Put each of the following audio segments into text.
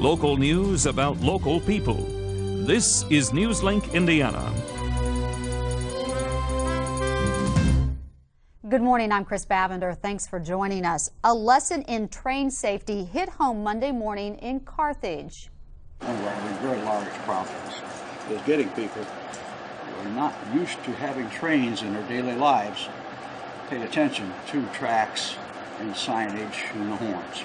Local news about local people. This is Newslink, Indiana. Good morning, I'm Chris Bavender. Thanks for joining us. A lesson in train safety hit home Monday morning in Carthage. One of our very large problems is getting people who are not used to having trains in their daily lives pay attention to tracks and signage and the horns.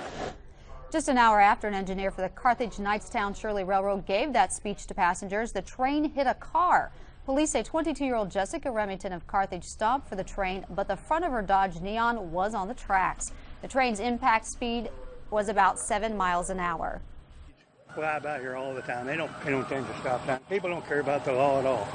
Just an hour after an engineer for the Carthage-Knightstown Shirley Railroad gave that speech to passengers, the train hit a car. Police say 22-year-old Jessica Remington of Carthage stopped for the train, but the front of her Dodge Neon was on the tracks. The train's impact speed was about 7 miles an hour. Fly by here all the time. They don't tend to stop that. People don't care about the law at all.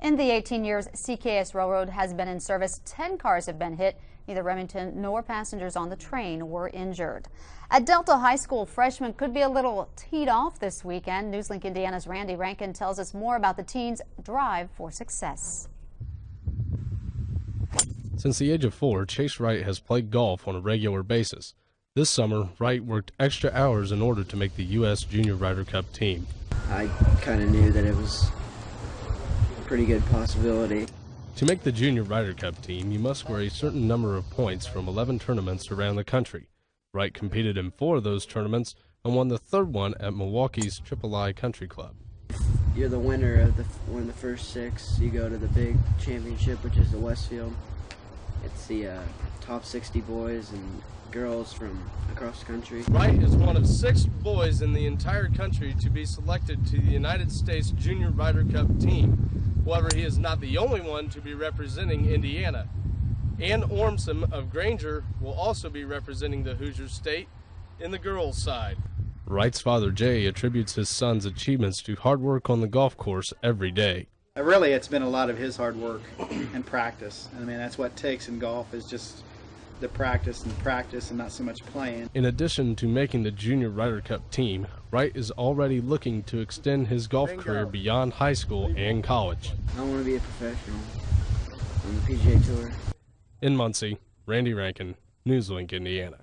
In the 18 years CKS Railroad has been in service, 10 cars have been hit. Neither Remington nor passengers on the train were injured. At Delta High School, freshmen could be a little teed off this weekend. Newslink Indiana's Randy Rankin tells us more about the teens' drive for success. Since the age of 4, Chase Wright has played golf on a regular basis. This summer, Wright worked extra hours in order to make the U.S. Junior Ryder Cup team. I kind of knew that it was a pretty good possibility. To make the Junior Ryder Cup team, you must score a certain number of points from 11 tournaments around the country. Wright competed in 4 of those tournaments and won the 3rd one at Milwaukee's III Country Club. You're the winner of one of the first 6. You go to the big championship, which is the Westfield. It's the top 60 boys and girls from across the country. Wright is one of 6 boys in the entire country to be selected to the United States Junior Ryder Cup team. However, he is not the only one to be representing Indiana. Ann Ormson of Granger will also be representing the Hoosier State in the girls' side. Wright's father, Jay, attributes his son's achievements to hard work on the golf course every day. Really, it's been a lot of his hard work and practice. I mean, that's what it takes in golf, is just the practice and not so much playing. In addition to making the Junior Ryder Cup team, Wright is already looking to extend his golf career beyond high school and college. I want to be a professional on the PGA Tour. In Muncie, Randy Rankin, Newslink, Indiana.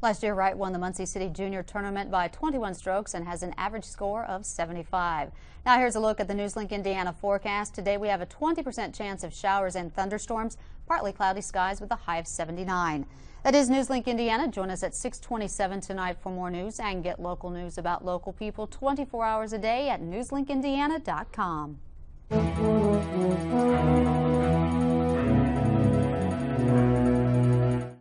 Last year, Wright won the Muncie City Junior Tournament by 21 strokes and has an average score of 75. Now here's a look at the Newslink Indiana forecast. Today we have a 20% chance of showers and thunderstorms, partly cloudy skies with a high of 79. That is Newslink Indiana. Join us at 6:27 tonight for more news and get local news about local people 24 hours a day at newslinkindiana.com.